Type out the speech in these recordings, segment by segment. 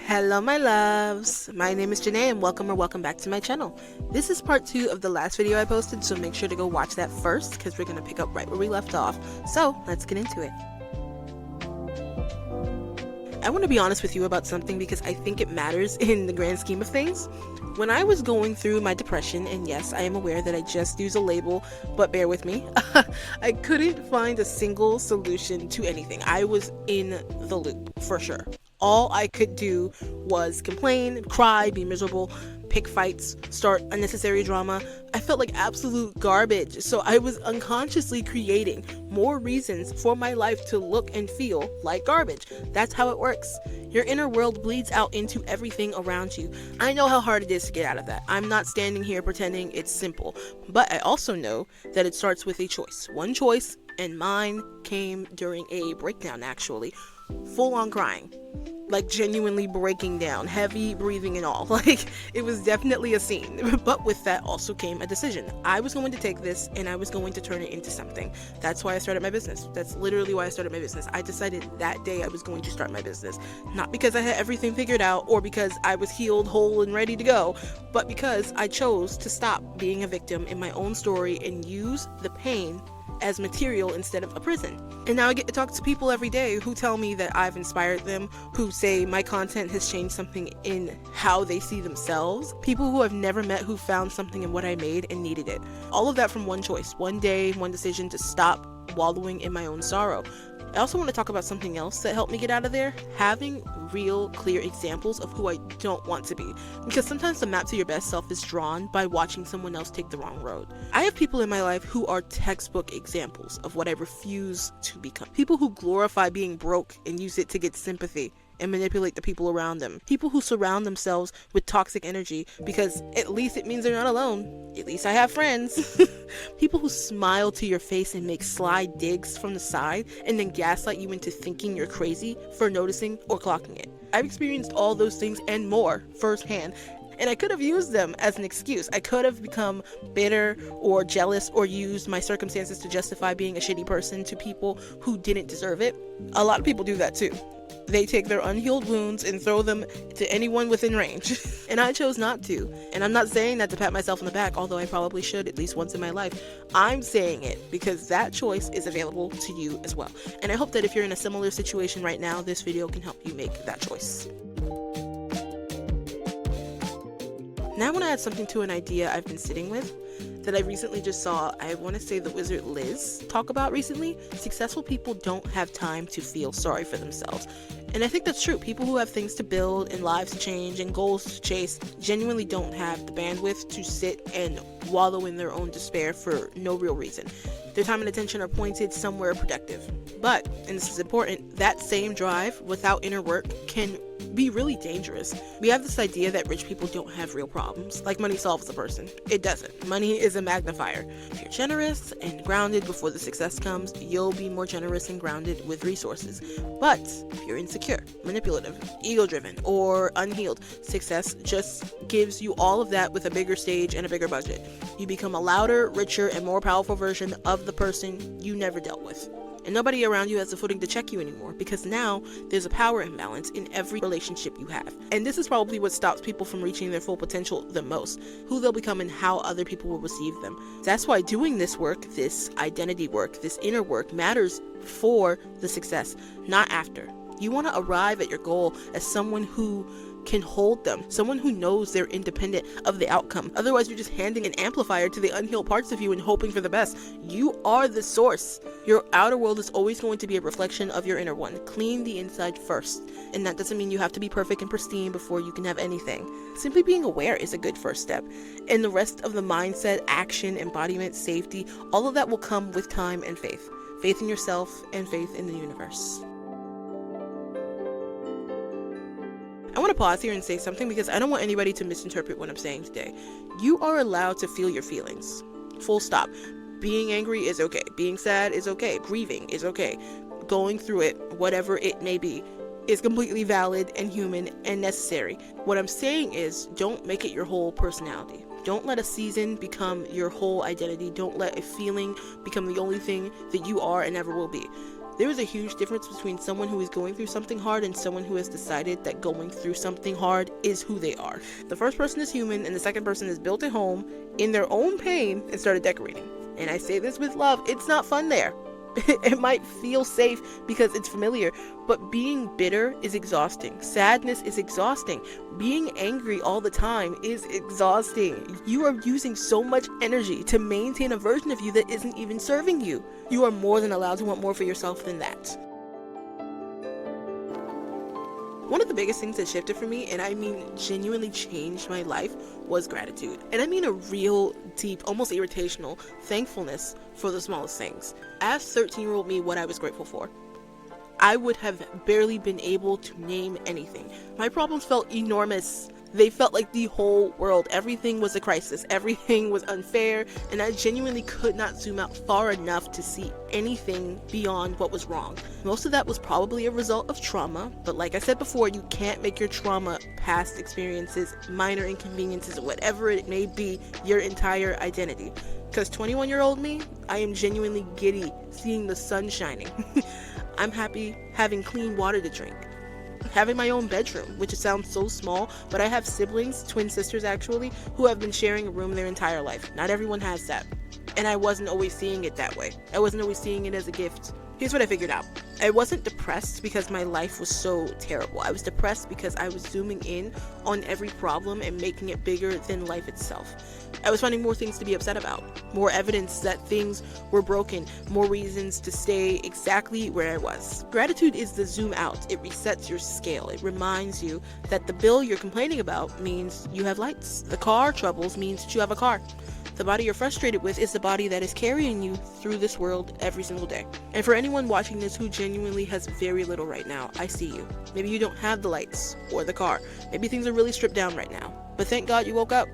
Hello my loves, my name is Janae and welcome back to my channel. This is part 2 of the last video I posted, so make sure to go watch that first because we're going to pick up right where we left off. So let's get into it. I want to be honest with you about something because I think it matters in the grand scheme of things. When I was going through my depression, and yes, I am aware that I just use a label, but bear with me, I couldn't find a single solution to anything. I was in the loop, for sure. All I could do was complain, cry, be miserable, pick fights, start unnecessary drama. I felt like absolute garbage, so I was unconsciously creating more reasons for my life to look and feel like garbage. That's how it works. Your inner world bleeds out into everything around you. I know how hard it is to get out of that. I'm not standing here pretending it's simple, but I also know that it starts with a choice. One choice, and mine came during a breakdown, actually. Full on crying. Like genuinely breaking down, heavy breathing and all. Like, it was definitely a scene. But with that also came a decision. I was going to take this and I was going to turn it into something. That's why I started my business. That's literally why I started my business. I decided that day I was going to start my business. Not because I had everything figured out or because I was healed, whole, and ready to go, but because I chose to stop being a victim in my own story and use the pain as material instead of a prison. And now I get to talk to people every day who tell me that I've inspired them, who say my content has changed something in how they see themselves, people who I've never met who found something in what I made and needed it. All of that from one choice, one day, one decision to stop wallowing in my own sorrow. I also want to talk about something else that helped me get out of there: having real, clear examples of who I don't want to be. Because sometimes the map to your best self is drawn by watching someone else take the wrong road. I have people in my life who are textbook examples of what I refuse to become. People who glorify being broke and use it to get sympathy and manipulate the people around them. People who surround themselves with toxic energy because at least it means they're not alone. At least I have friends. People who smile to your face and make sly digs from the side and then gaslight you into thinking you're crazy for noticing or clocking it. I've experienced all those things and more firsthand, and I could have used them as an excuse. I could have become bitter or jealous or used my circumstances to justify being a shitty person to people who didn't deserve it. A lot of people do that too. They take their unhealed wounds and throw them to anyone within range. And I chose not to. And I'm not saying that to pat myself on the back, although I probably should at least once in my life. I'm saying it because that choice is available to you as well. And I hope that if you're in a similar situation right now, this video can help you make that choice. Now I want to add something to an idea I've been sitting with that I recently just saw, I want to say the wizard Liz talk about recently. Successful people don't have time to feel sorry for themselves. And I think that's true. People who have things to build and lives to change and goals to chase genuinely don't have the bandwidth to sit and wallow in their own despair for no real reason. Their time and attention are pointed somewhere productive. But, and this is important, that same drive without inner work can be really dangerous. We have this idea that rich people don't have real problems, like money solves a person. It doesn't. Money is a magnifier. If you're generous and grounded before the success comes, you'll be more generous and grounded with resources. But if you're insecure, manipulative, ego-driven, or unhealed, success just gives you all of that with a bigger stage and a bigger budget. You become a louder, richer, and more powerful version of the person you never dealt with. And nobody around you has the footing to check you anymore because now there's a power imbalance in every relationship you have. And this is probably what stops people from reaching their full potential the most: who they'll become and how other people will receive them. That's why doing this work, this identity work, this inner work matters for the success, not after. You want to arrive at your goal as someone who can hold them, someone who knows they're independent of the outcome. Otherwise, you're just handing an amplifier to the unhealed parts of you and hoping for the best. You are the source. Your outer world is always going to be a reflection of your inner one. Clean the inside first. And that doesn't mean you have to be perfect and pristine before you can have anything. Simply being aware is a good first step. And the rest of the mindset, action, embodiment, safety, all of that will come with time and faith. Faith in yourself and faith in the universe. I want to pause here and say something because I don't want anybody to misinterpret what I'm saying today. You are allowed to feel your feelings. Full stop. Being angry is okay. Being sad is okay. Grieving is okay. Going through it, whatever it may be, is completely valid and human and necessary. What I'm saying is, don't make it your whole personality. Don't let a season become your whole identity. Don't let a feeling become the only thing that you are and ever will be. There is a huge difference between someone who is going through something hard and someone who has decided that going through something hard is who they are. The first person is human and the second person has built a home in their own pain and started decorating. And I say this with love, it's not fun there. It might feel safe because it's familiar, but being bitter is exhausting. Sadness is exhausting. Being angry all the time is exhausting. You are using so much energy to maintain a version of you that isn't even serving you. You are more than allowed to want more for yourself than that. One of the biggest things that shifted for me, and I mean genuinely changed my life, was gratitude. And I mean a real deep, almost irritational thankfulness for the smallest things. Ask 13-year-old me what I was grateful for. I would have barely been able to name anything. My problems felt enormous. They felt like the whole world. Everything was a crisis. Everything was unfair, and I genuinely could not zoom out far enough to see anything beyond what was wrong. Most of that was probably a result of trauma, but like I said before, you can't make your trauma, past experiences, minor inconveniences, whatever it may be, your entire identity. Because 21-year-old me, I am genuinely giddy seeing the sun shining. I'm happy having clean water to drink. Having my own bedroom, which sounds so small, but I have siblings, twin sisters actually, who have been sharing a room their entire life. Not everyone has that. And I wasn't always seeing it that way. I wasn't always seeing it as a gift. Here's what I figured out. I wasn't depressed because my life was so terrible. I was depressed because I was zooming in on every problem and making it bigger than life itself. I was finding more things to be upset about, more evidence that things were broken, more reasons to stay exactly where I was. Gratitude is the zoom out. It resets your scale. It reminds you that the bill you're complaining about means you have lights. The car troubles means that you have a car. The body you're frustrated with is the body that is carrying you through this world every single day. And for anyone watching this who genuinely has very little right now, I see you. Maybe you don't have the lights or the car. Maybe things are really stripped down right now. But thank God you woke up.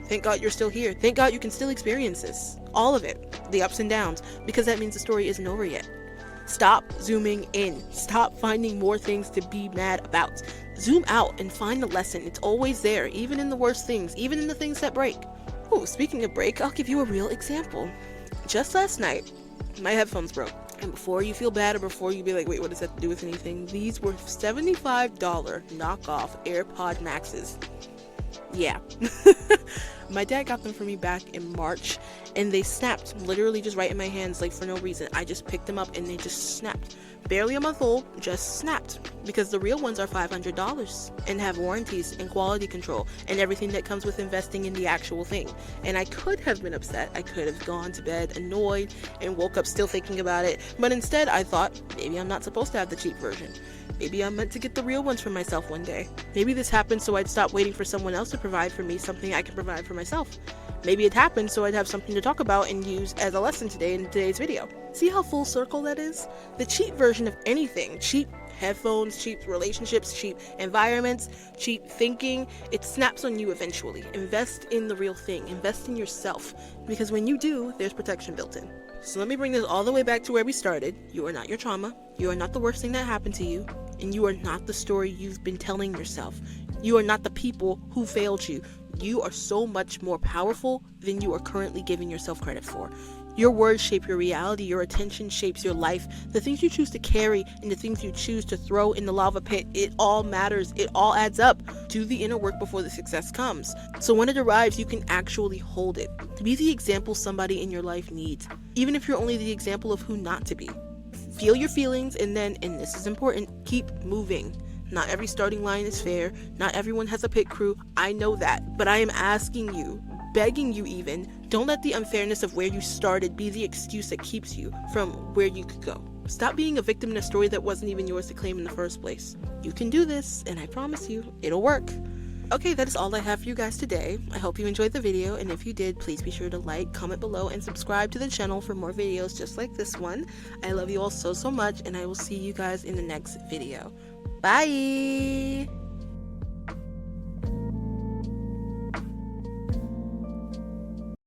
Thank God you're still here. Thank God you can still experience this. All of it. The ups and downs. Because that means the story isn't over yet. Stop zooming in. Stop finding more things to be mad about. Zoom out and find the lesson. It's always there, even in the worst things, even in the things that break. Oh, speaking of break, I'll give you a real example. Just last night, my headphones broke. And before you feel bad or before you be like, wait, what does that have to do with anything? These were $75 knockoff AirPod Maxes. Yeah. My dad got them for me back in March, and they snapped literally just right in my hands, like for no reason. I just picked them up and they just snapped. Barely a month old, just snapped. Because the real ones are $500 and have warranties and quality control and everything that comes with investing in the actual thing. And I could have been upset. I could have gone to bed annoyed and woke up still thinking about it. But instead I thought, maybe I'm not supposed to have the cheap version. Maybe I'm meant to get the real ones for myself one day. Maybe this happened so I'd stop waiting for someone else to provide for me something I can provide for myself. Maybe it happened so I'd have something to talk about and use as a lesson today in today's video. See how full circle that is? The cheap version of anything, cheap headphones, cheap relationships, cheap environments, cheap thinking, it snaps on you eventually. Invest in the real thing. Invest in yourself. Because when you do, there's protection built in. So let me bring this all the way back to where we started. You are not your trauma. You are not the worst thing that happened to you. And you are not the story you've been telling yourself. You are not the people who failed you. You are so much more powerful than you are currently giving yourself credit for. Your words shape your reality. Your attention shapes your life. The things you choose to carry and the things you choose to throw in the lava pit, it all matters. It all adds up. Do the inner work before the success comes. So when it arrives, you can actually hold it. Be the example somebody in your life needs, even if you're only the example of who not to be. Feel your feelings and then, and this is important, keep moving. Not every starting line is fair. Not everyone has a pit crew. I know that. But I am asking you, begging you even, don't let the unfairness of where you started be the excuse that keeps you from where you could go. Stop being a victim in a story that wasn't even yours to claim in the first place. You can do this, and I promise you, it'll work. Okay, that is all I have for you guys today. I hope you enjoyed the video, and if you did, please be sure to like, comment below, and subscribe to the channel for more videos just like this one. I love you all so much, and I will see you guys in the next video. Bye!